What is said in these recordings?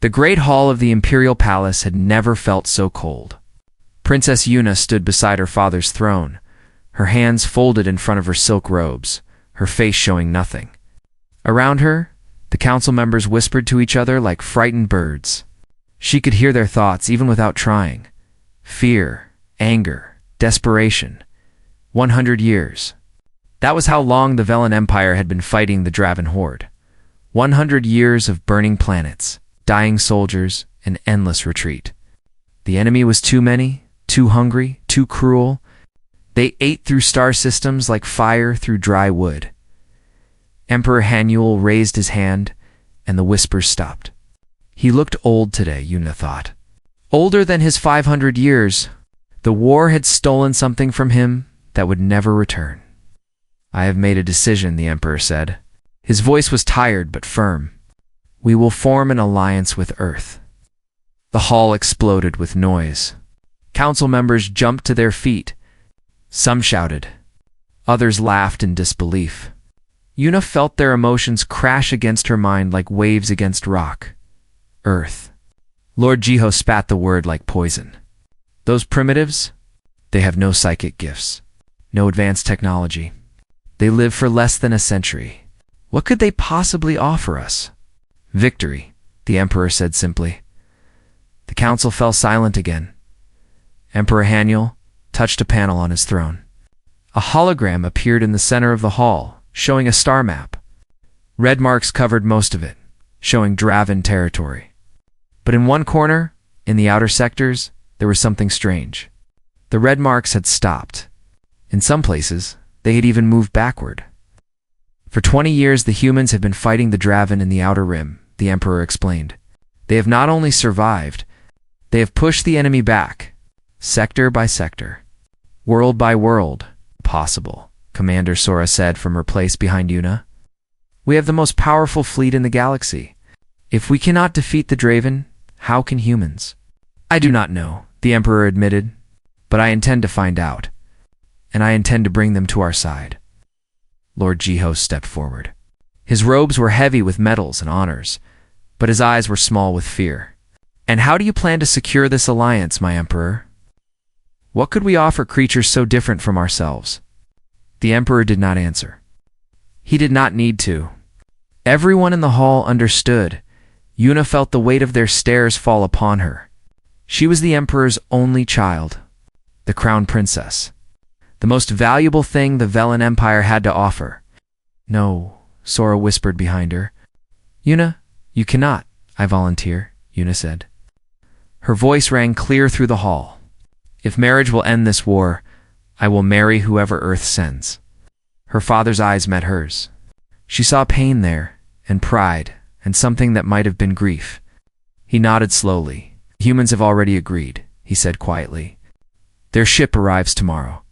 The great hall of the imperial palace had never felt so cold. Princess Yuna stood beside her father's throne, her hands folded in front of her silk robes, her face showing nothing. Around her, the council members whispered to each other like frightened birds. She could hear their thoughts even without trying. Fear, anger, desperation. 100 years. That was how long the Velen Empire had been fighting the Draven Horde. 100 years of burning planets, dying soldiers, and endless retreat. The enemy was too many, too hungry, too cruel. They ate through star systems like fire through dry wood. Emperor Hanuel raised his hand, and the whispers stopped. He looked old today, Yuna thought. Older than his 500 years. The war had stolen something from him that would never return. I have made a decision, the Emperor said. His voice was tired but firm. We will form an alliance with Earth. The hall exploded with noise. Council members jumped to their feet. Some shouted. Others laughed in disbelief. Yuna felt their emotions crash against her mind like waves against rock. Earth. Lord Jiho spat the word like poison. Those primitives? They have no psychic gifts, no advanced technology. They live for less than a century. What could they possibly offer us? Victory, the Emperor said simply. The council fell silent again. Emperor Hanuel touched a panel on his throne. A hologram appeared in the center of the hall, showing a star map. Red marks covered most of it, showing Draven territory. But in one corner, in the outer sectors, there was something strange. The red marks had stopped. In some places, they had even moved backward. For 20 years, the humans have been fighting the Draven in the Outer Rim, the Emperor explained. They have not only survived, they have pushed the enemy back, sector by sector, world by world. Possible, Commander Sora said from her place behind Yuna. We have the most powerful fleet in the galaxy. If we cannot defeat the Draven, how can humans? I do not know, the Emperor admitted, but I intend to find out, and I intend to bring them to our side. Lord Jiho stepped forward. His robes were heavy with medals and honors, but his eyes were small with fear. And how do you plan to secure this alliance, my Emperor? What could we offer creatures so different from ourselves? The Emperor did not answer. He did not need to. Everyone in the hall understood. Yuna felt the weight of their stares fall upon her. She was the Emperor's only child, the Crown Princess. The most valuable thing the Velen Empire had to offer. No, Sora whispered behind her. Yuna, you cannot, I volunteer, Yuna said. Her voice rang clear through the hall. If marriage will end this war, I will marry whoever Earth sends. Her father's eyes met hers. She saw pain there, and pride, and something that might have been grief. He nodded slowly. Humans have already agreed, he said quietly. Their ship arrives tomorrow.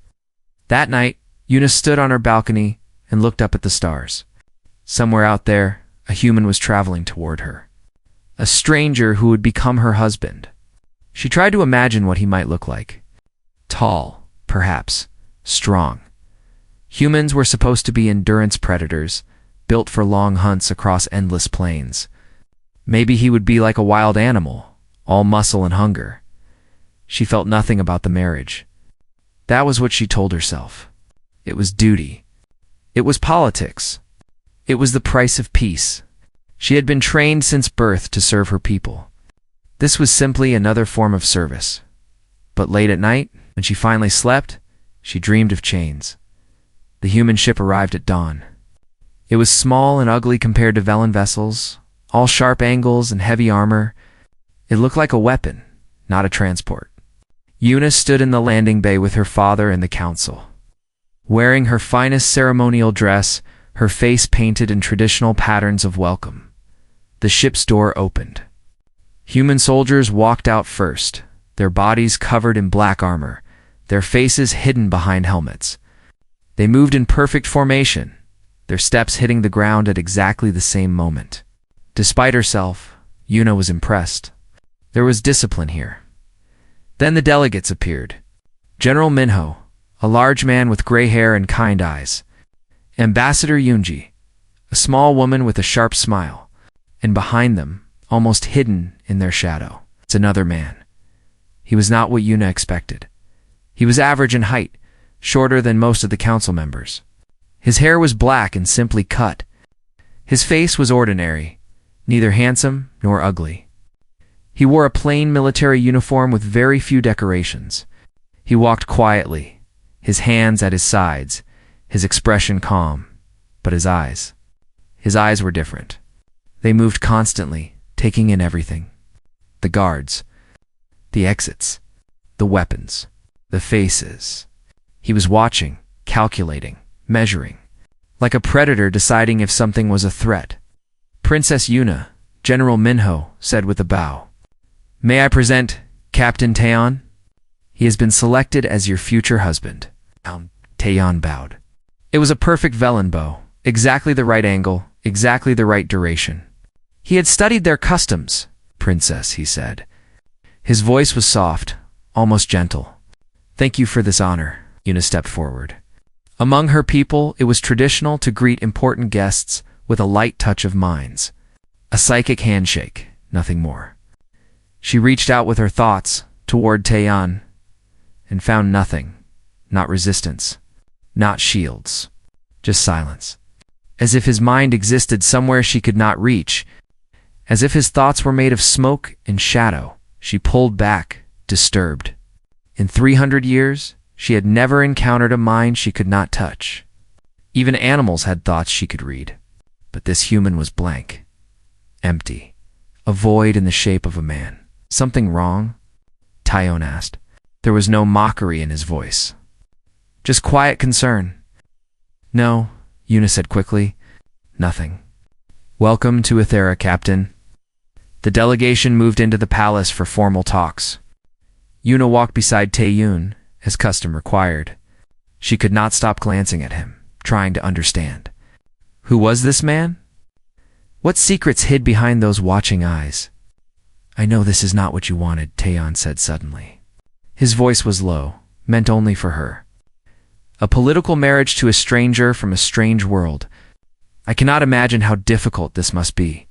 That night, Yuna stood on her balcony and looked up at the stars. Somewhere out there, a human was traveling toward her. A stranger who would become her husband. She tried to imagine what he might look like. Tall, perhaps. Strong. Humans were supposed to be endurance predators, built for long hunts across endless plains. Maybe he would be like a wild animal, all muscle and hunger. She felt nothing about the marriage. That was what she told herself. It was duty. It was politics. It was the price of peace. She had been trained since birth to serve her people. This was simply another form of service. But late at night, when she finally slept, she dreamed of chains. The human ship arrived at dawn. It was small and ugly compared to Velen vessels, all sharp angles and heavy armor. It looked like a weapon, not a transport. Yuna stood in the landing bay with her father and the council. Wearing her finest ceremonial dress, her face painted in traditional patterns of welcome. The ship's door opened. Human soldiers walked out first, their bodies covered in black armor, their faces hidden behind helmets. They moved in perfect formation, their steps hitting the ground at exactly the same moment. Despite herself, Yuna was impressed. There was discipline here. Then the delegates appeared. General Minho, a large man with gray hair and kind eyes. Ambassador Yunji, a small woman with a sharp smile. And behind them, almost hidden in their shadow. It's another man. He was not what Yuna expected. He was average in height, shorter than most of the council members. His hair was black and simply cut. His face was ordinary, neither handsome nor ugly. He wore a plain military uniform with very few decorations. He walked quietly, his hands at his sides, his expression calm, but his eyes were different. They moved constantly, taking in everything. The guards, the exits, the weapons, the faces. He was watching, calculating, measuring, like a predator deciding if something was a threat. Princess Yuna, General Minho, said with a bow. May I present Captain Taeyeon? He has been selected as your future husband. Taeyeon bowed. It was a perfect velen bow, exactly the right angle, exactly the right duration. He had studied their customs, Princess, he said. His voice was soft, almost gentle. Thank you for this honor, Yuna stepped forward. Among her people, it was traditional to greet important guests with a light touch of minds. A psychic handshake, nothing more. She reached out with her thoughts toward Taeyeon and found nothing, not resistance, not shields, just silence. As if his mind existed somewhere she could not reach, as if his thoughts were made of smoke and shadow, she pulled back, disturbed. In 300 years, she had never encountered a mind she could not touch. Even animals had thoughts she could read, but this human was blank, empty, a void in the shape of a man. Something wrong? Taeyeon asked. There was no mockery in his voice. Just quiet concern. No, Yuna said quickly. Nothing. Welcome to Ethera, Captain. The delegation moved into the palace for formal talks. Yuna walked beside Taeyeon, as custom required. She could not stop glancing at him, trying to understand. Who was this man? What secrets hid behind those watching eyes? I know this is not what you wanted, Taeyeon said suddenly. His voice was low, meant only for her. A political marriage to a stranger from a strange world. I cannot imagine how difficult this must be.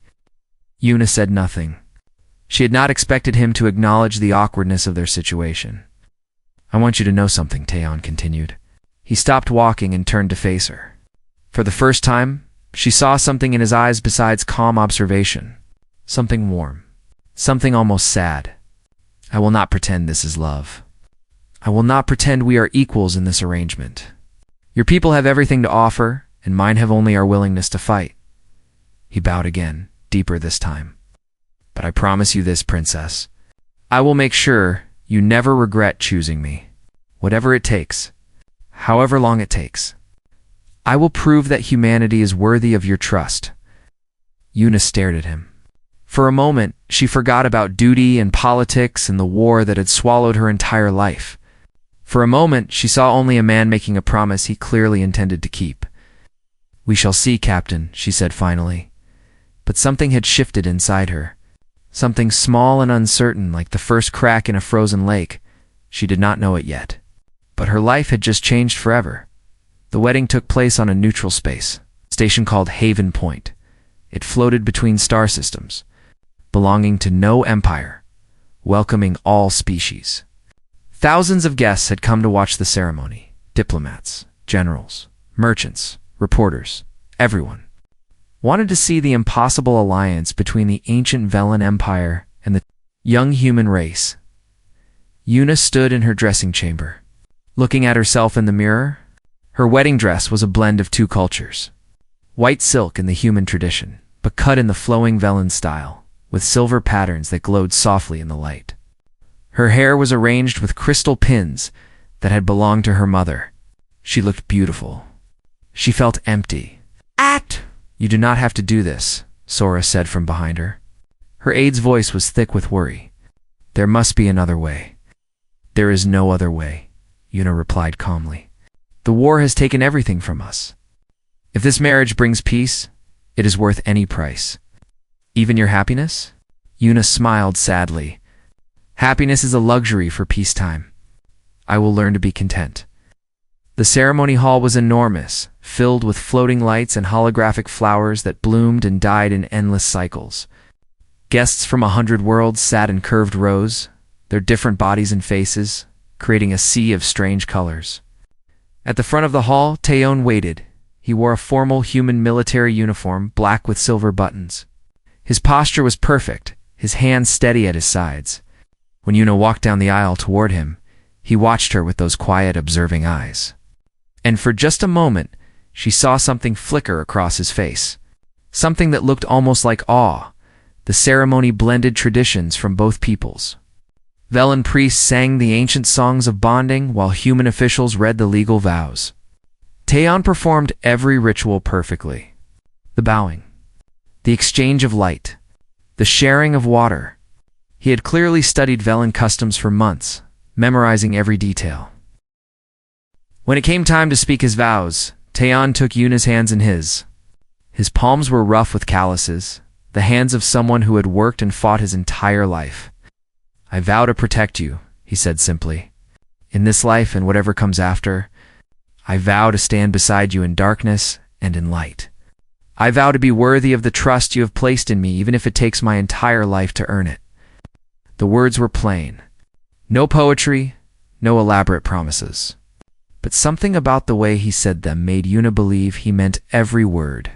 Yuna said nothing. She had not expected him to acknowledge the awkwardness of their situation. I want you to know something, Taeyeon continued. He stopped walking and turned to face her. For the first time, she saw something in his eyes besides calm observation. Something warm. Something almost sad. I will not pretend this is love. I will not pretend we are equals in this arrangement. Your people have everything to offer, and mine have only our willingness to fight. He bowed again, deeper this time. But I promise you this, Princess. I will make sure you never regret choosing me. Whatever it takes, however long it takes. I will prove that humanity is worthy of your trust. Yuna stared at him. For a moment, she forgot about duty and politics and the war that had swallowed her entire life. For a moment, she saw only a man making a promise he clearly intended to keep. We shall see, Captain, she said finally. But something had shifted inside her. Something small and uncertain, like the first crack in a frozen lake. She did not know it yet. But her life had just changed forever. The wedding took place on a neutral space, a station called Haven Point. It floated between star systems, belonging to no empire, welcoming all species. Thousands of guests had come to watch the ceremony. Diplomats, generals, merchants, reporters, everyone wanted to see the impossible alliance between the ancient Velen Empire and the young human race. Yuna stood in her dressing chamber, looking at herself in the mirror. Her wedding dress was a blend of two cultures. White silk in the human tradition, but cut in the flowing Velen style, with silver patterns that glowed softly in the light. Her hair was arranged with crystal pins that had belonged to her mother. She looked beautiful. She felt empty. You do not have to do this, Sora said from behind her. Her aide's voice was thick with worry. There must be another way. There is no other way, Yuna replied calmly. The war has taken everything from us. If this marriage brings peace, it is worth any price. Even your happiness? Yuna smiled sadly. Happiness is a luxury for peacetime. I will learn to be content. The ceremony hall was enormous, filled with floating lights and holographic flowers that bloomed and died in endless cycles. Guests from 100 worlds sat in curved rows, their different bodies and faces, creating a sea of strange colors. At the front of the hall, Taeyeon waited. He wore a formal human military uniform, black with silver buttons. His posture was perfect, his hands steady at his sides. When Yuna walked down the aisle toward him, he watched her with those quiet, observing eyes. And for just a moment, she saw something flicker across his face. Something that looked almost like awe. The ceremony blended traditions from both peoples. Velen priests sang the ancient songs of bonding, while human officials read the legal vows. Taeyeon performed every ritual perfectly. The bowing, the exchange of light, the sharing of water. He had clearly studied Velen customs for months, memorizing every detail. When it came time to speak his vows, Taeyeon took Yuna's hands in his. His palms were rough with calluses, the hands of someone who had worked and fought his entire life. "I vow to protect you," he said simply. "In this life and whatever comes after, I vow to stand beside you in darkness and in light. I vow to be worthy of the trust you have placed in me, even if it takes my entire life to earn it." The words were plain. No poetry, no elaborate promises. But something about the way he said them made Yuna believe he meant every word.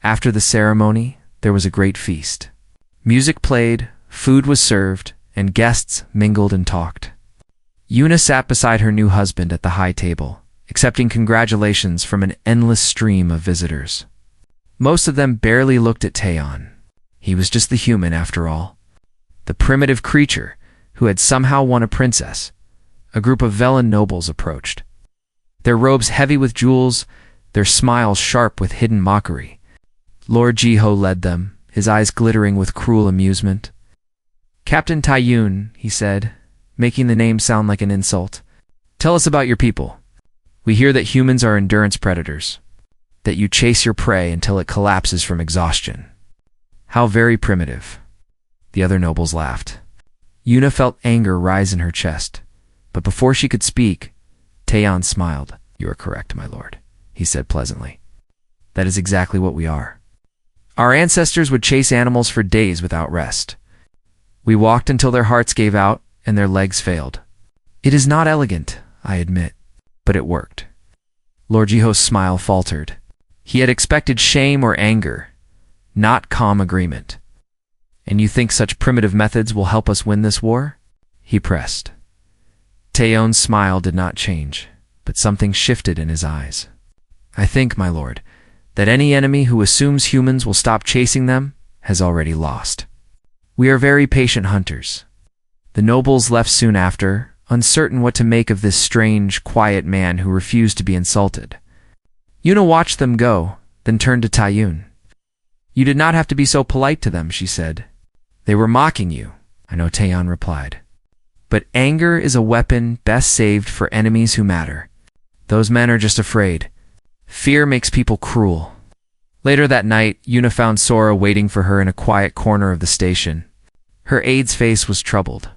After the ceremony, there was a great feast. Music played, food was served, and guests mingled and talked. Yuna sat beside her new husband at the high table, accepting congratulations from an endless stream of visitors. Most of them barely looked at Taeyeon. He was just the human, after all. The primitive creature who had somehow won a princess. A group of Velen nobles approached. Their robes heavy with jewels, their smiles sharp with hidden mockery. Lord Jiho led them, his eyes glittering with cruel amusement. "Captain Taeyeon," he said, making the name sound like an insult. "Tell us about your people. We hear that humans are endurance predators, that you chase your prey until it collapses from exhaustion. How very primitive." The other nobles laughed. Yuna felt anger rise in her chest, but before she could speak, Taeyeon smiled. "You are correct, my lord," he said pleasantly. "That is exactly what we are. Our ancestors would chase animals for days without rest. We walked until their hearts gave out and their legs failed. It is not elegant, I admit, but it worked." Lord Jiho's smile faltered. He had expected shame or anger, not calm agreement. "And you think such primitive methods will help us win this war?" he pressed. Taeyeon's smile did not change, but something shifted in his eyes. "I think, my lord, that any enemy who assumes humans will stop chasing them has already lost. We are very patient hunters." The nobles left soon after, uncertain what to make of this strange, quiet man who refused to be insulted. Yuna watched them go, then turned to Taeyeon. "You did not have to be so polite to them," she said. "They were mocking you," I know, Taeyeon replied. "But anger is a weapon best saved for enemies who matter. Those men are just afraid. Fear makes people cruel." Later that night, Yuna found Sora waiting for her in a quiet corner of the station. Her aide's face was troubled.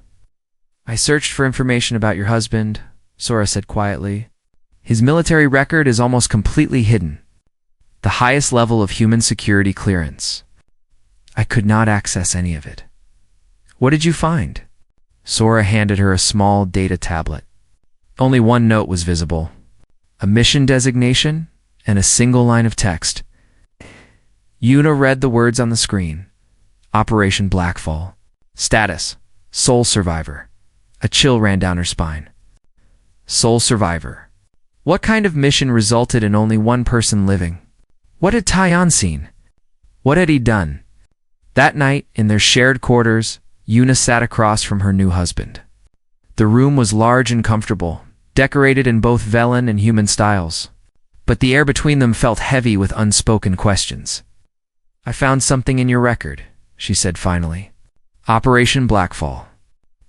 "I searched for information about your husband," Sora said quietly. "His military record is almost completely hidden. The highest level of human security clearance. I could not access any of it." "What did you find?" Sora handed her a small data tablet. Only one note was visible. A mission designation and a single line of text. Yuna read the words on the screen. Operation Blackfall. Status: sole survivor. A chill ran down her spine. Sole survivor. What kind of mission resulted in only one person living? What had Taeyeon seen? What had he done? That night, in their shared quarters, Yuna sat across from her new husband. The room was large and comfortable, decorated in both Velen and human styles. But the air between them felt heavy with unspoken questions. "I found something in your record," she said finally. "Operation Blackfall.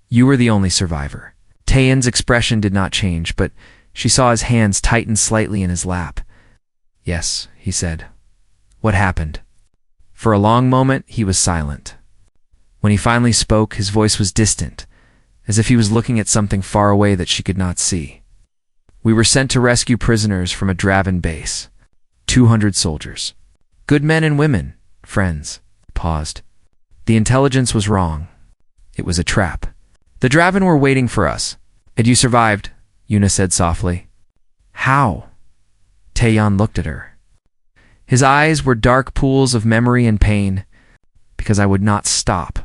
You were the only survivor." Taeyeon's expression did not change, but she saw his hands tighten slightly in his lap. "Yes," he said. "What happened?" For a long moment, he was silent. When he finally spoke, his voice was distant, as if he was looking at something far away that she could not see. "We were sent to rescue prisoners from a Draven base. 200 soldiers. Good men and women, friends." Paused. The intelligence was wrong. It was a trap. The Draven were waiting for us. And you survived, Yuna said softly. How? Taeyeon looked at her. His eyes were dark pools of memory and pain. Because I would not stop.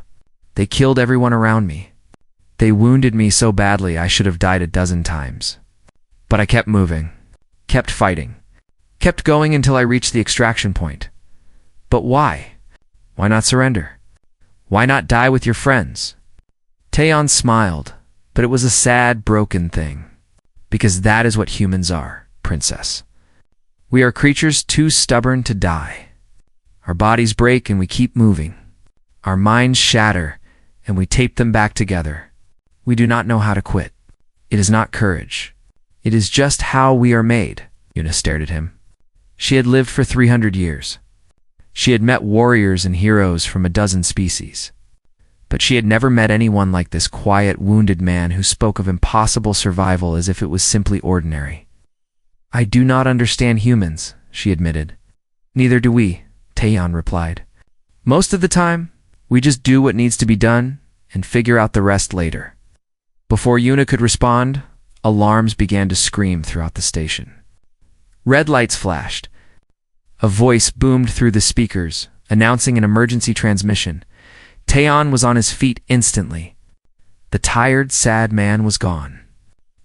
They killed everyone around me. They wounded me so badly I should have died a dozen times. But I kept moving, kept fighting, kept going until I reached the extraction point. But why? Why not surrender? Why not die with your friends? Taeyeon smiled, but it was a sad, broken thing. Because that is what humans are, princess. We are creatures too stubborn to die. Our bodies break and we keep moving. Our minds shatter and we tape them back together. We do not know how to quit. It is not courage. It is just how we are made. Yuna stared at him. She had lived for 300 years. She had met warriors and heroes from a dozen species. But she had never met anyone like this quiet, wounded man who spoke of impossible survival as if it was simply ordinary. I do not understand humans, she admitted. Neither do we, Taeyeon replied. Most of the time, we just do what needs to be done and figure out the rest later. Before Yuna could respond, alarms began to scream throughout the station. Red lights flashed. A voice boomed through the speakers, announcing an emergency transmission. Taeyeon was on his feet instantly. The tired, sad man was gone.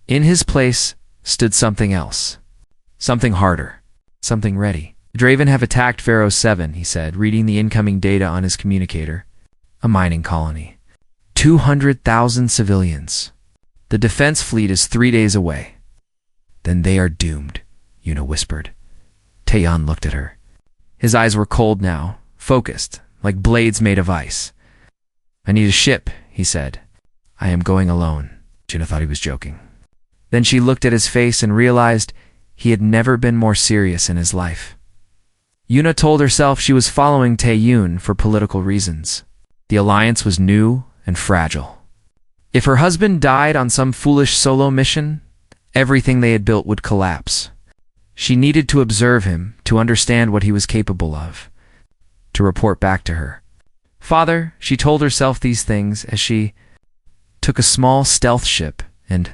In his place stood something else. Something harder. Something ready. The Draven have attacked Pharaoh 7, he said, reading the incoming data on his communicator. A mining colony. 200,000 civilians. The defense fleet is 3 days away. Then they are doomed, Yuna whispered. Taeyeon looked at her. His eyes were cold now, focused, like blades made of ice. I need a ship, he said. I am going alone. Yuna thought he was joking. Then she looked at his face and realized he had never been more serious in his life. Yuna told herself she was following Taeyeon for political reasons. The alliance was new and fragile. If her husband died on some foolish solo mission, everything they had built would collapse. She needed to observe him, to understand what he was capable of, to report back to her. Father, she told herself these things as she took a small stealth ship and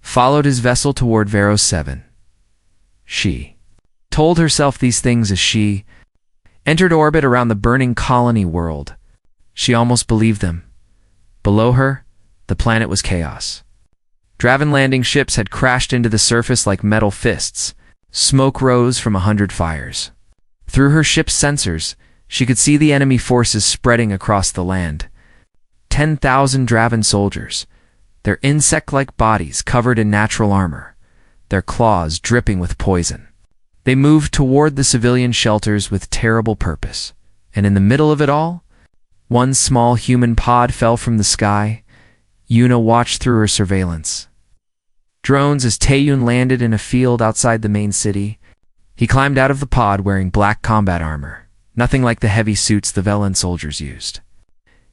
followed his vessel toward Pharaoh 7. She told herself these things as she entered orbit around the burning colony world. She almost believed them. Below her, the planet was chaos. Draven landing ships had crashed into the surface like metal fists. Smoke rose from 100 fires. Through her ship's sensors, she could see the enemy forces spreading across the land. 10,000 Draven soldiers, their insect-like bodies covered in natural armor, their claws dripping with poison. They moved toward the civilian shelters with terrible purpose. And in the middle of it all, one small human pod fell from the sky. Yuna watched through her surveillance. Drones as Taeyeon landed in a field outside the main city. He climbed out of the pod wearing black combat armor, nothing like the heavy suits the Velen soldiers used.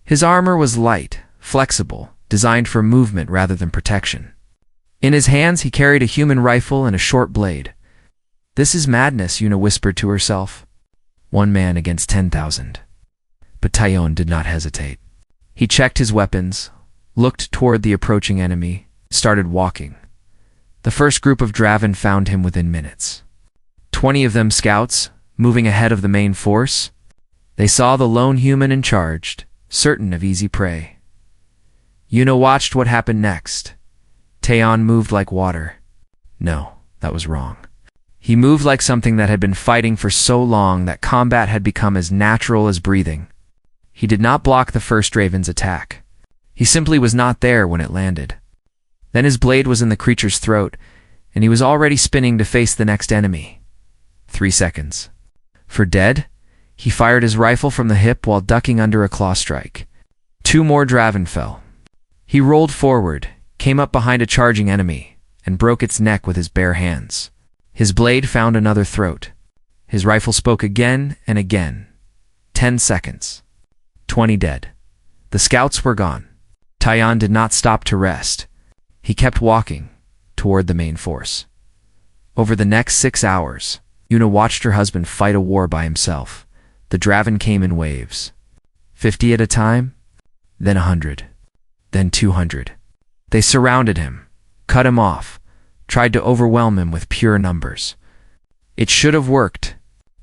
His armor was light, flexible, designed for movement rather than protection. In his hands he carried a human rifle and a short blade. This is madness, Yuna whispered to herself. 1 man against 10,000. But Taeyeon did not hesitate. He checked his weapons, looked toward the approaching enemy, started walking. The first group of Draven found him within minutes. 20 of them scouts, moving ahead of the main force. They saw the lone human and charged, certain of easy prey. Yuna watched what happened next. Taeyeon moved like water. No, that was wrong. He moved like something that had been fighting for so long that combat had become as natural as breathing. He did not block the first Draven's attack. He simply was not there when it landed. Then his blade was in the creature's throat, and he was already spinning to face the next enemy. 3 seconds. For dead, he fired his rifle from the hip while ducking under a claw strike. 2 more Draven fell. He rolled forward, came up behind a charging enemy, and broke its neck with his bare hands. His blade found another throat. His rifle spoke again and again. 10 seconds. 20 dead. The scouts were gone. Taeyeon did not stop to rest. He kept walking toward the main force. Over the next 6 hours, Yuna watched her husband fight a war by himself. The Draven came in waves. 50 at a time, then 100, then 200. They surrounded him, cut him off, tried to overwhelm him with pure numbers. It should have worked.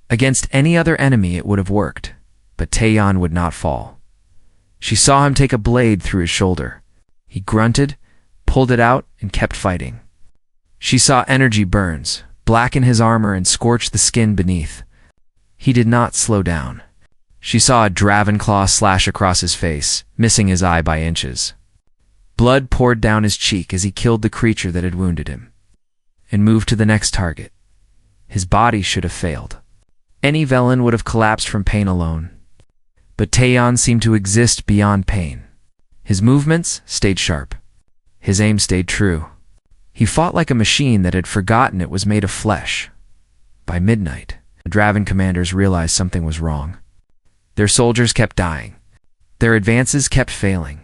Against any other enemy it would have worked, but Taeyeon would not fall. She saw him take a blade through his shoulder. He grunted, pulled it out, and kept fighting. She saw energy burns, blacken his armor and scorch the skin beneath. He did not slow down. She saw a draven claw slash across his face, missing his eye by inches. Blood poured down his cheek as he killed the creature that had wounded him, and moved to the next target. His body should have failed. Any villain would have collapsed from pain alone. But Taeyeon seemed to exist beyond pain. His movements stayed sharp. His aim stayed true. He fought like a machine that had forgotten it was made of flesh. By midnight, the Draven commanders realized something was wrong. Their soldiers kept dying. Their advances kept failing.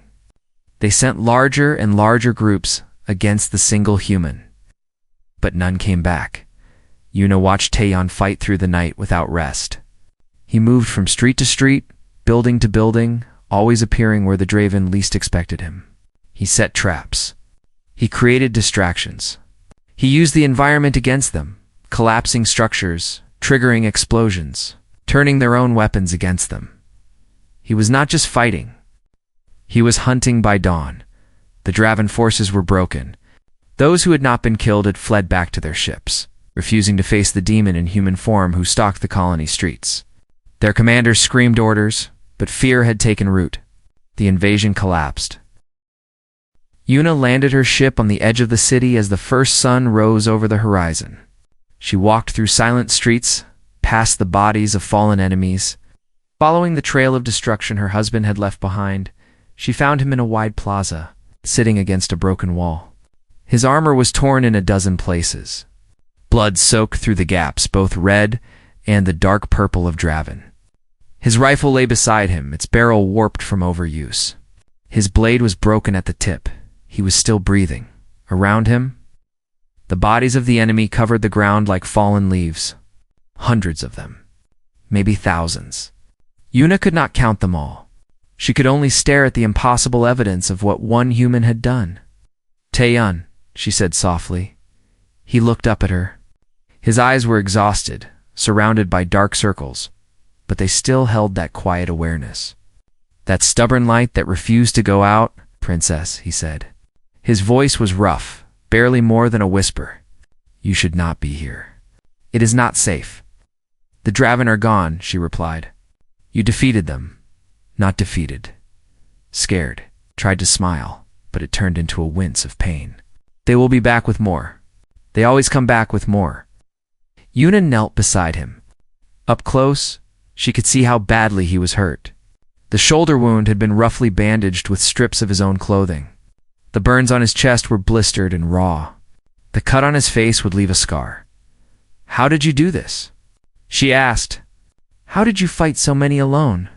They sent larger and larger groups against the single human. But none came back. Yuna watched Taeyeon fight through the night without rest. He moved from street to street, building to building, always appearing where the Draven least expected him. He set traps. He created distractions. He used the environment against them, collapsing structures, triggering explosions, turning their own weapons against them. He was not just fighting. He was hunting by dawn. The Draven forces were broken. Those who had not been killed had fled back to their ships, refusing to face the demon in human form who stalked the colony streets. Their commanders screamed orders, but fear had taken root. The invasion collapsed. Yuna landed her ship on the edge of the city as the first sun rose over the horizon. She walked through silent streets, past the bodies of fallen enemies. Following the trail of destruction her husband had left behind, she found him in a wide plaza, sitting against a broken wall. His armor was torn in a dozen places. Blood soaked through the gaps, both red and the dark purple of Draven. His rifle lay beside him, its barrel warped from overuse. His blade was broken at the tip. He was still breathing. Around him, the bodies of the enemy covered the ground like fallen leaves. Hundreds of them. Maybe thousands. Yuna could not count them all. She could only stare at the impossible evidence of what one human had done. "Taeyeon," she said softly. He looked up at her. His eyes were exhausted, surrounded by dark circles, but they still held that quiet awareness. "That stubborn light that refused to go out, Princess," he said. His voice was rough, barely more than a whisper. "You should not be here. It is not safe." "The Draven are gone," she replied. "You defeated them." "Not defeated." Scared, tried to smile, but it turned into a wince of pain. "They will be back with more. They always come back with more." Yuna knelt beside him. Up close, she could see how badly he was hurt. The shoulder wound had been roughly bandaged with strips of his own clothing. The burns on his chest were blistered and raw. The cut on his face would leave a scar. "How did you do this?" she asked. "How did you fight so many alone?"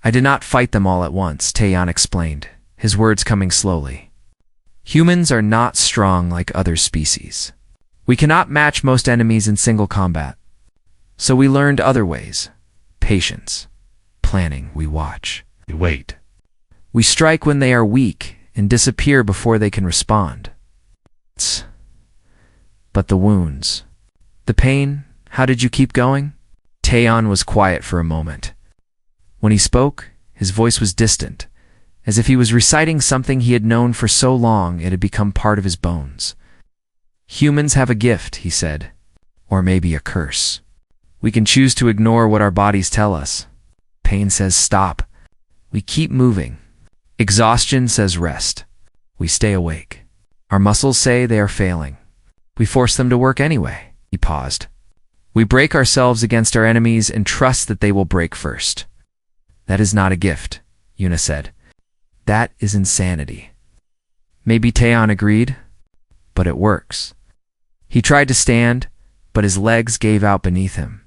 "I did not fight them all at once," Taeyeon explained, his words coming slowly. "Humans are not strong like other species. We cannot match most enemies in single combat. So we learned other ways. Patience. Planning. We watch. We wait. We strike when they are weak and disappear before they can respond." "But the wounds. The pain, how did you keep going?" Taeyeon was quiet for a moment. When he spoke, his voice was distant, as if he was reciting something he had known for so long it had become part of his bones. "Humans have a gift," he said, "or maybe a curse. We can choose to ignore what our bodies tell us. Pain says stop. We keep moving. Exhaustion says rest. We stay awake. Our muscles say they are failing. We force them to work anyway." He paused. "We break ourselves against our enemies and trust that they will break first." "That is not a gift," Yuna said. "That is insanity." Maybe Taeyeon agreed, but it works. He tried to stand, but his legs gave out beneath him.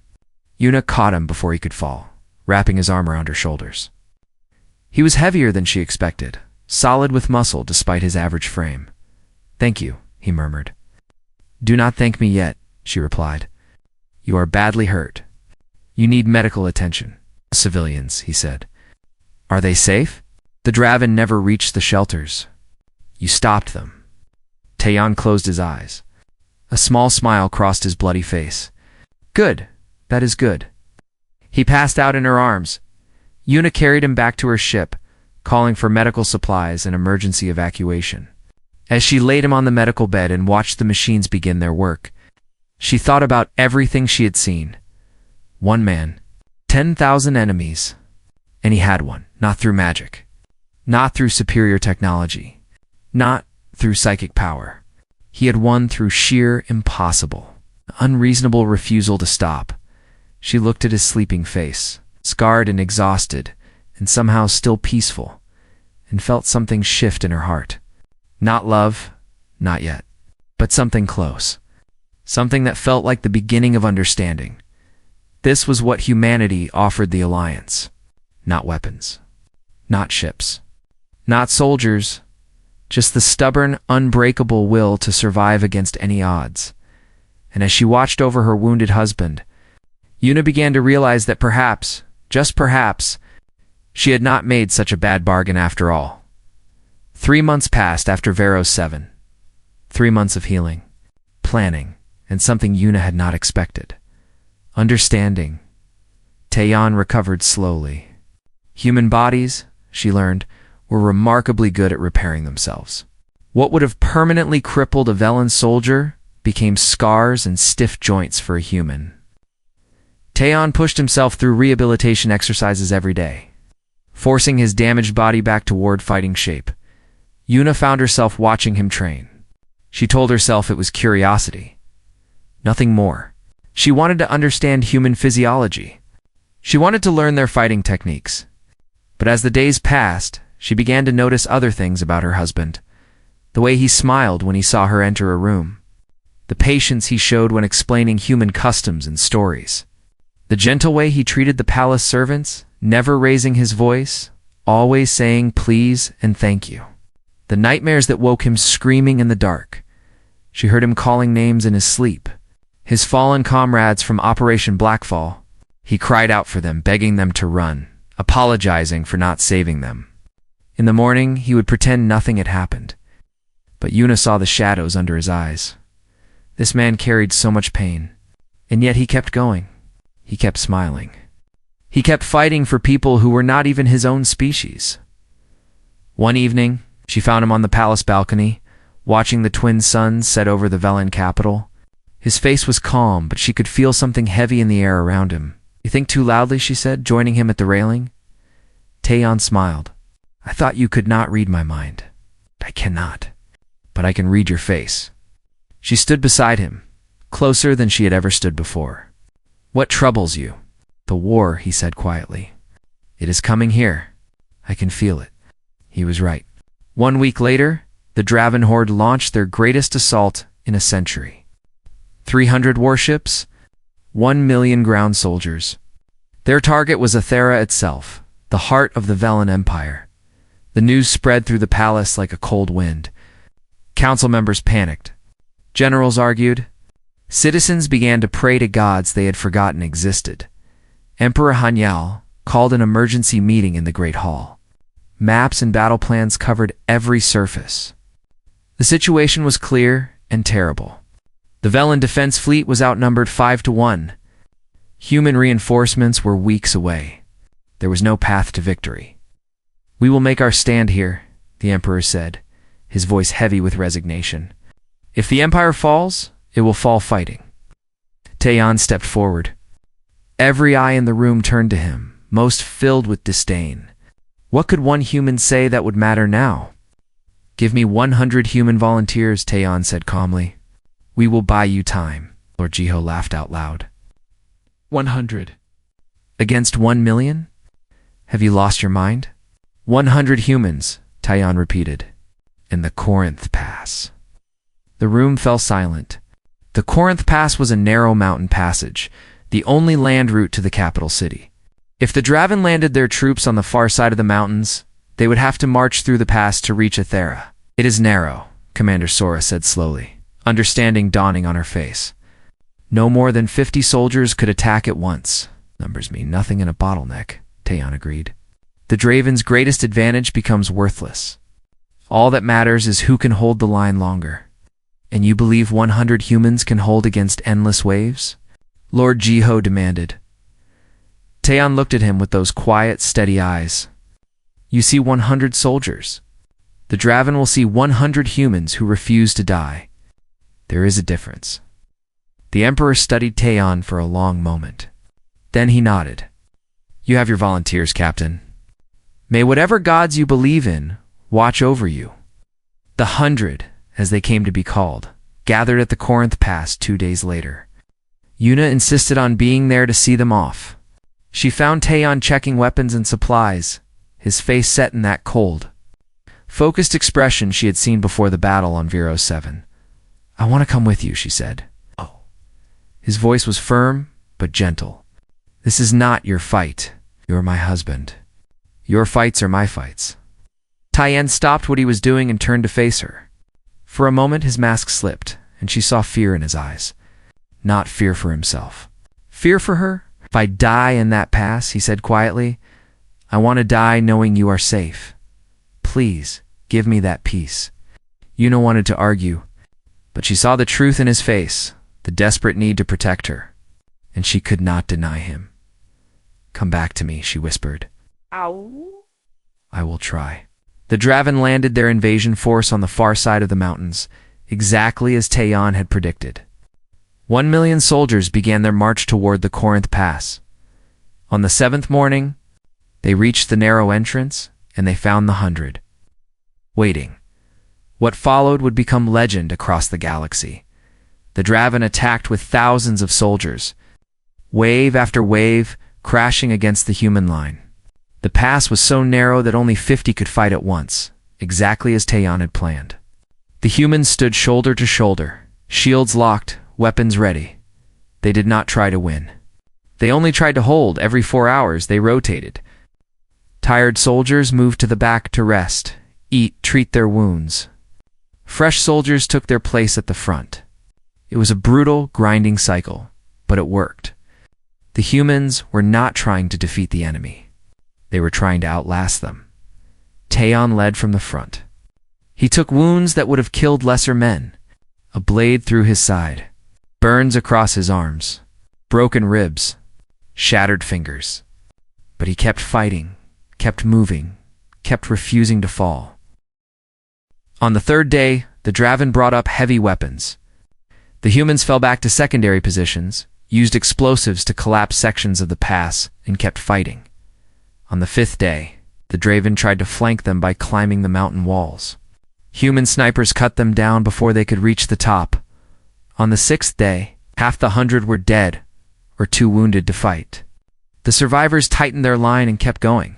Yuna caught him before he could fall, wrapping his arm around her shoulders. He was heavier than she expected, solid with muscle despite his average frame. "Thank you," he murmured. "Do not thank me yet," she replied. "You are badly hurt. You need medical attention." "Civilians," he said. Are they safe? The Draven never reached the shelters. You stopped them. Taeyeon closed his eyes. A small smile crossed his bloody face. Good. That is good. He passed out in her arms. Yuna carried him back to her ship, calling for medical supplies and emergency evacuation. As she laid him on the medical bed and watched the machines begin their work, she thought about everything she had seen. One man, 10,000 enemies. And he had one, not through magic, not through superior technology, not through psychic power. He had won through sheer impossible, unreasonable refusal to stop. She looked at his sleeping face, scarred and exhausted, and somehow still peaceful, and felt something shift in her heart. Not love, not yet, but something close. Something that felt like the beginning of understanding. This was what humanity offered the Alliance. Not weapons, not ships, not soldiers, just the stubborn, unbreakable will to survive against any odds. And as she watched over her wounded husband, Yuna began to realize that perhaps, just perhaps, she had not made such a bad bargain after all. 3 months passed after Vero's 7. 3 months of healing, planning, and something Yuna had not expected. Understanding. Taeyeon recovered slowly. Human bodies, she learned, were remarkably good at repairing themselves. What would have permanently crippled a Velen soldier became scars and stiff joints for a human. Taeyeon pushed himself through rehabilitation exercises every day, forcing his damaged body back toward fighting shape. Yuna found herself watching him train. She told herself it was curiosity, nothing more. She wanted to understand human physiology. She wanted to learn their fighting techniques. But as the days passed, she began to notice other things about her husband. The way he smiled when he saw her enter a room. The patience he showed when explaining human customs and stories. The gentle way he treated the palace servants, never raising his voice, always saying please and thank you. The nightmares that woke him screaming in the dark. She heard him calling names in his sleep. His fallen comrades from Operation Blackfall. He cried out for them, begging them to run, apologizing for not saving them. In the morning, he would pretend nothing had happened. But Yuna saw the shadows under his eyes. This man carried so much pain, and yet he kept going. He kept smiling. He kept fighting for people who were not even his own species. One evening, she found him on the palace balcony, watching the twin suns set over the Velen capital. His face was calm, but she could feel something heavy in the air around him. You think too loudly, she said, joining him at the railing. Taeyeon smiled. I thought you could not read my mind. I cannot, but I can read your face. She stood beside him, closer than she had ever stood before. What troubles you? The war, he said quietly. It is coming here. I can feel it. He was right. 1 week later, the Draven Horde launched their greatest assault in a century. 300 warships, 1 million ground soldiers. Their target was Aethera itself, the heart of the Velen Empire. The news spread through the palace like a cold wind. Council members panicked. Generals argued. Citizens began to pray to gods they had forgotten existed. Emperor Hanyal called an emergency meeting in the Great Hall. Maps and battle plans covered every surface. The situation was clear and terrible. The Velen defense fleet was outnumbered 5-1. Human reinforcements were weeks away. There was no path to victory. We will make our stand here, the Emperor said, his voice heavy with resignation. If the Empire falls, it will fall fighting. Taeyeon stepped forward. Every eye in the room turned to him, most filled with disdain. What could one human say that would matter now? Give me 100 human volunteers, Taeyeon said calmly. We will buy you time. Lord Jiho laughed out loud. 100. Against 1 million? Have you lost your mind? 100 humans, Taeyeon repeated. In the Corinth Pass. The room fell silent. The Corinth Pass was a narrow mountain passage, the only land route to the capital city. If the Draven landed their troops on the far side of the mountains, they would have to march through the pass to reach Aethera. It is narrow, Commander Sora said slowly, understanding dawning on her face. No more than 50 soldiers could attack at once. Numbers mean nothing in a bottleneck, Taeyeon agreed. The Draven's greatest advantage becomes worthless. All that matters is who can hold the line longer. And you believe 100 humans can hold against endless waves? Lord Jiho demanded. Taeyeon looked at him with those quiet, steady eyes. You see 100 soldiers. The Draven will see 100 humans who refuse to die. There is a difference. The Emperor studied Taeyeon for a long moment. Then he nodded. You have your volunteers, Captain. May whatever gods you believe in watch over you. The 100, as they came to be called, gathered at the Corinth Pass 2 days later. Yuna insisted on being there to see them off. She found Taeyeon checking weapons and supplies, his face set in that cold, focused expression she had seen before the battle on Vero 7. I want to come with you, she said. Oh. His voice was firm, but gentle. This is not your fight. You're my husband. Your fights are my fights. Taeyeon stopped what he was doing and turned to face her. For a moment his mask slipped, and she saw fear in his eyes. Not fear for himself. Fear for her? If I die in that pass, he said quietly, I want to die knowing you are safe. Please, give me that peace. Yuna wanted to argue, but she saw the truth in his face, the desperate need to protect her, and she could not deny him. Come back to me, she whispered. Ow. I will try. The Draven landed their invasion force on the far side of the mountains, exactly as Taeyeon had predicted. 1 million soldiers began their march toward the Corinth Pass. On the 7th morning, they reached the narrow entrance, and they found the 100. Waiting. What followed would become legend across the galaxy. The Draven attacked with thousands of soldiers, wave after wave, crashing against the human line. The pass was so narrow that only 50 could fight at once, exactly as Taeyeon had planned. The humans stood shoulder to shoulder, shields locked, weapons ready. They did not try to win. They only tried to hold. Every 4 hours they rotated. Tired soldiers moved to the back to rest, eat, treat their wounds. Fresh soldiers took their place at the front. It was a brutal, grinding cycle, but it worked. The humans were not trying to defeat the enemy. They were trying to outlast them. Taeyeon led from the front. He took wounds that would have killed lesser men. A blade through his side, burns across his arms, broken ribs, shattered fingers. But he kept fighting, kept moving, kept refusing to fall. On the 3rd day, the Draven brought up heavy weapons. The humans fell back to secondary positions, used explosives to collapse sections of the pass, and kept fighting. On the 5th day, the Draven tried to flank them by climbing the mountain walls. Human snipers cut them down before they could reach the top. On the 6th day, half the 100 were dead or too wounded to fight. The survivors tightened their line and kept going.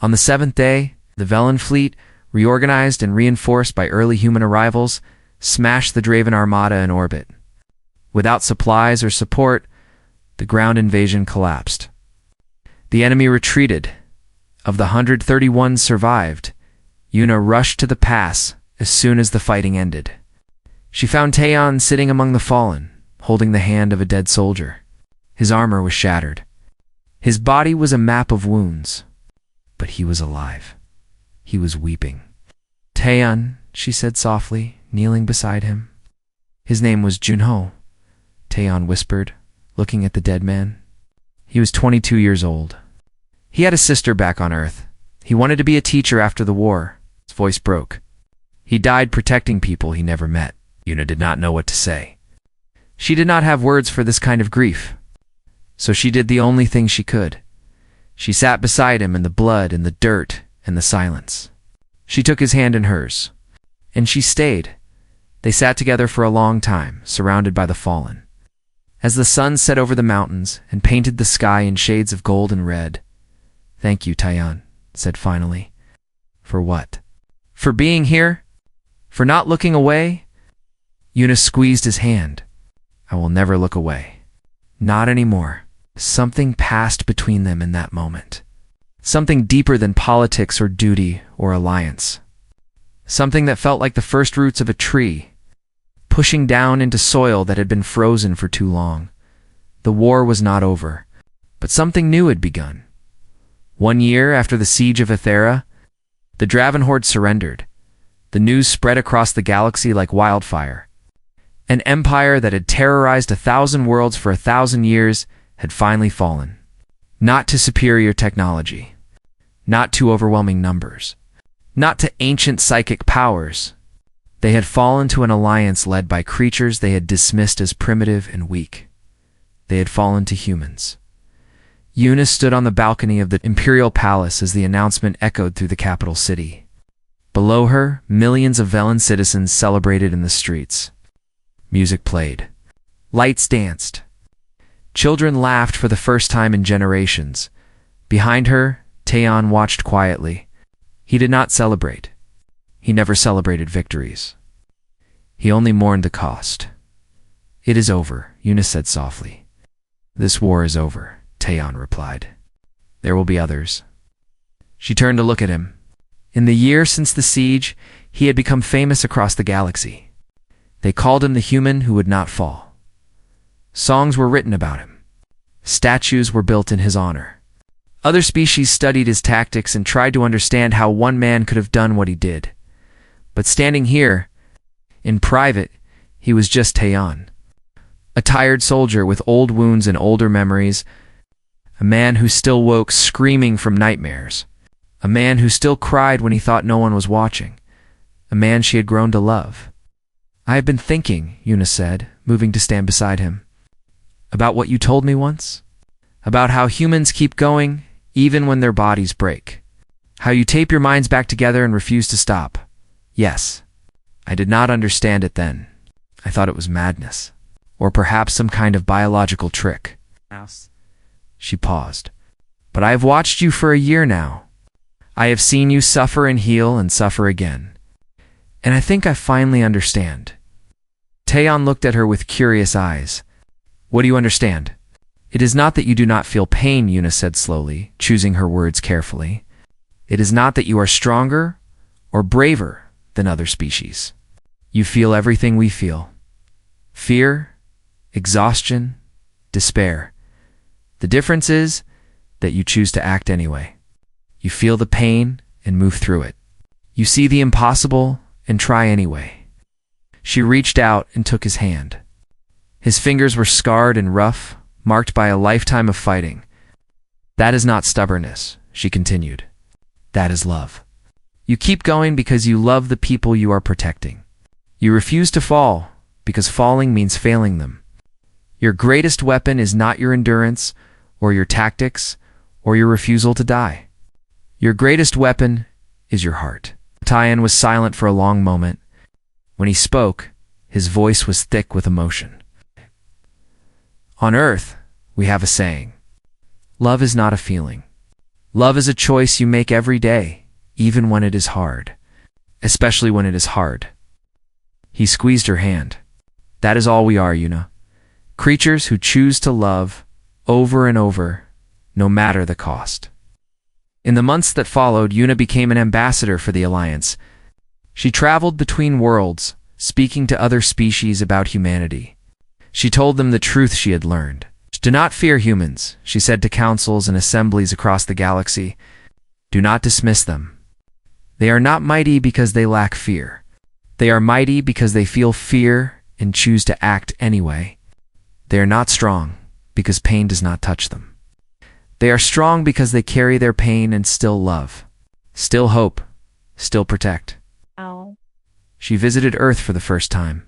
On the 7th day, the Velen fleet, reorganized and reinforced by early human arrivals, smashed the Draven armada in orbit. Without supplies or support, the ground invasion collapsed. The enemy retreated. Of the 131 survived, Yuna rushed to the pass as soon as the fighting ended. She found Taeyeon sitting among the fallen, holding the hand of a dead soldier. His armor was shattered. His body was a map of wounds. But he was alive. He was weeping. Taeyeon, she said softly, kneeling beside him. His name was Junho, Taeyeon whispered, looking at the dead man. He was 22 years old. He had a sister back on Earth. He wanted to be a teacher after the war. His voice broke. He died protecting people he never met. Yuna did not know what to say. She did not have words for this kind of grief. So she did the only thing she could. She sat beside him in the blood and the dirt and the silence. She took his hand in hers. And she stayed. They sat together for a long time, surrounded by the fallen. As the sun set over the mountains and painted the sky in shades of gold and red, "Thank you, Taeyeon," said finally. "For what?" "For being here? For not looking away?" Yuna squeezed his hand. "I will never look away. Not anymore." Something passed between them in that moment. Something deeper than politics or duty or alliance. Something that felt like the first roots of a tree, pushing down into soil that had been frozen for too long. The war was not over, but something new had begun. 1 year after the siege of Ethera, the Draven Horde surrendered. The news spread across the galaxy like wildfire. An empire that had terrorized 1,000 worlds for 1,000 years had finally fallen. Not to superior technology, not to overwhelming numbers, not to ancient psychic powers. They had fallen to an alliance led by creatures they had dismissed as primitive and weak. They had fallen to humans. Eunice stood on the balcony of the Imperial Palace as the announcement echoed through the capital city. Below her, millions of Velen citizens celebrated in the streets. Music played. Lights danced. Children laughed for the first time in generations. Behind her, Taeon watched quietly. He did not celebrate. He never celebrated victories. He only mourned the cost. "It is over," Eunice said softly. "This war is over," Taeon replied. "There will be others." She turned to look at him. In the year since the siege, he had become famous across the galaxy. They called him the human who would not fall. Songs were written about him. Statues were built in his honor. Other species studied his tactics and tried to understand how one man could have done what he did. But standing here, in private, he was just Taeon. A tired soldier with old wounds and older memories. A man who still woke screaming from nightmares. A man who still cried when he thought no one was watching. A man she had grown to love. "I have been thinking," Eunice said, moving to stand beside him, "about what you told me once. About how humans keep going, even when their bodies break. How you tape your minds back together and refuse to stop. Yes, I did not understand it then. I thought it was madness. Or perhaps some kind of biological trick." She paused. "But I have watched you for a year now. I have seen you suffer and heal and suffer again. And I think I finally understand." Taeon looked at her with curious eyes. "What do you understand?" "It is not that you do not feel pain," Eunice said slowly, choosing her words carefully. "It is not that you are stronger or braver than other species. You feel everything we feel. Fear, exhaustion, despair. The difference is that you choose to act anyway. You feel the pain and move through it. You see the impossible and try anyway." She reached out and took his hand. His fingers were scarred and rough, marked by a lifetime of fighting. "That is not stubbornness," she continued. "That is love. You keep going because you love the people you are protecting. You refuse to fall because falling means failing them. Your greatest weapon is not your endurance or your tactics or your refusal to die. Your greatest weapon is your heart." Taeon was silent for a long moment. When he spoke, his voice was thick with emotion. "On Earth, we have a saying. Love is not a feeling. Love is a choice you make every day, even when it is hard. Especially when it is hard." He squeezed her hand. "That is all we are, Yuna. Creatures who choose to love over and over, no matter the cost." In the months that followed, Yuna became an ambassador for the Alliance. She traveled between worlds, speaking to other species about humanity. She told them the truth she had learned. "Do not fear humans," she said to councils and assemblies across the galaxy. "Do not dismiss them. They are not mighty because they lack fear. They are mighty because they feel fear and choose to act anyway. They are not strong because pain does not touch them. They are strong because they carry their pain and still love, still hope, still protect." Ow. She visited Earth for the first time,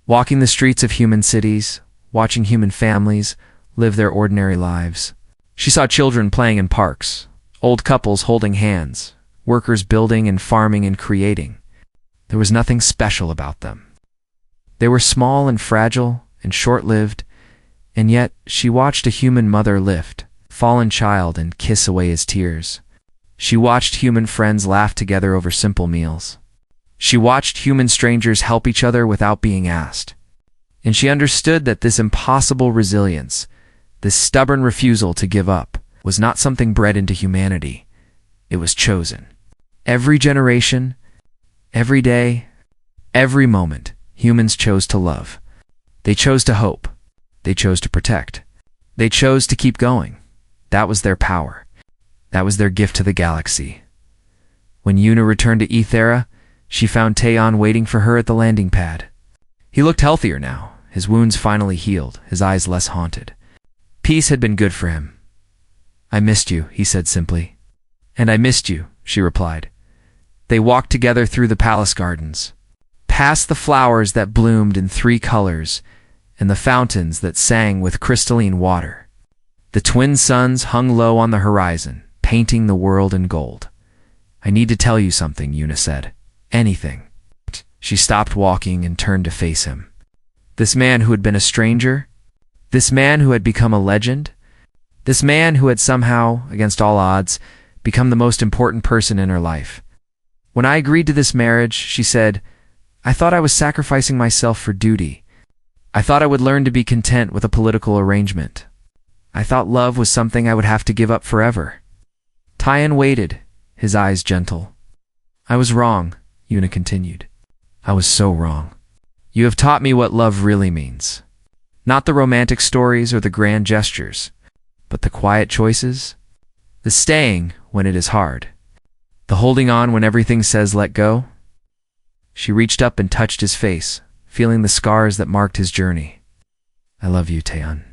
walking the streets of human cities, watching human families live their ordinary lives. She saw children playing in parks, old couples holding hands, workers building and farming and creating. There was nothing special about them. They were small and fragile and short-lived, and yet she watched a human mother lift a fallen child and kiss away his tears. She watched human friends laugh together over simple meals. She watched human strangers help each other without being asked. And she understood that this impossible resilience, this stubborn refusal to give up, was not something bred into humanity. It was chosen. Every generation, every day, every moment, humans chose to love. They chose to hope. They chose to protect. They chose to keep going. That was their power. That was their gift to the galaxy. When Yuna returned to Ethera, she found Taeon waiting for her at the landing pad. He looked healthier now, his wounds finally healed, his eyes less haunted. Peace had been good for him. "I missed you," he said simply. "And I missed you," she replied. They walked together through the palace gardens, past the flowers that bloomed in 3 colors and the fountains that sang with crystalline water. The twin suns hung low on the horizon, painting the world in gold. "I need to tell you something," Yuna said. "Anything." She stopped walking and turned to face him. This man who had been a stranger, this man who had become a legend, this man who had somehow, against all odds, become the most important person in her life. "When I agreed to this marriage," she said, "I thought I was sacrificing myself for duty. I thought I would learn to be content with a political arrangement. I thought love was something I would have to give up forever." Taeon waited, his eyes gentle. "I was wrong," Yuna continued. "I was so wrong. You have taught me what love really means. Not the romantic stories or the grand gestures, but the quiet choices, the staying when it is hard, the holding on when everything says let go." She reached up and touched his face, feeling the scars that marked his journey. "I love you, Taeon.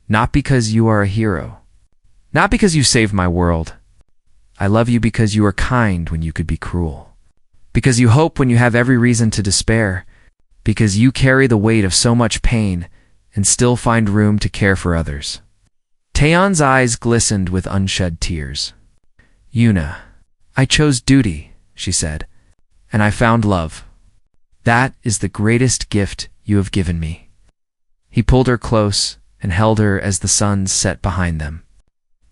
Not because you are a hero. Not because you saved my world. I love you because you are kind when you could be cruel. Because you hope when you have every reason to despair. Because you carry the weight of so much pain and still find room to care for others." Taeon's eyes glistened with unshed tears. "Yuna, I chose duty," she said, "and I found love. That is the greatest gift you have given me." He pulled her close and held her as the sun set behind them.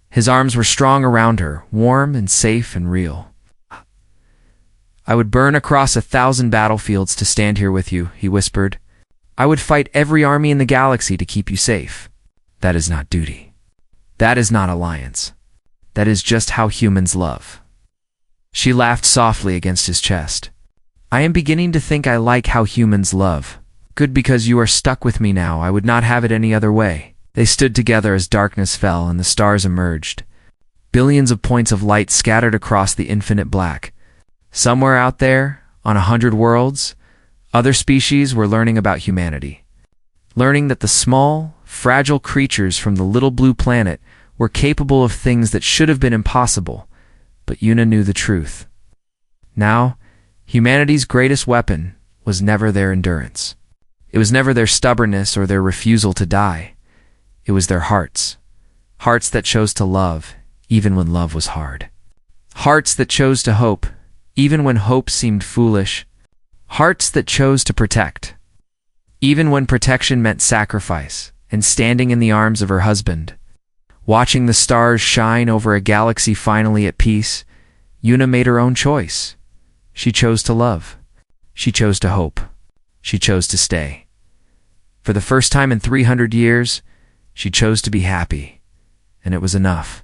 His arms were strong around her, warm and safe and real. "I would burn across 1,000 battlefields to stand here with you," he whispered. "I would fight every army in the galaxy to keep you safe. That is not duty. That is not alliance. That is just how humans love." She laughed softly against his chest. "I am beginning to think I like how humans love. Good, because you are stuck with me now. I would not have it any other way." They stood together as darkness fell and the stars emerged. Billions of points of light scattered across the infinite black. Somewhere out there, on 100 worlds, other species were learning about humanity. Learning that the small, fragile creatures from the little blue planet were capable of things that should have been impossible, but Yuna knew the truth. Now, humanity's greatest weapon was never their endurance. It was never their stubbornness or their refusal to die. It was their hearts. Hearts that chose to love, even when love was hard. Hearts that chose to hope, even when hope seemed foolish. Hearts that chose to protect, even when protection meant sacrifice and standing in the arms of her husband. Watching the stars shine over a galaxy finally at peace, Yuna made her own choice. She chose to love. She chose to hope. She chose to stay. For the first time in 300 years, she chose to be happy, and it was enough.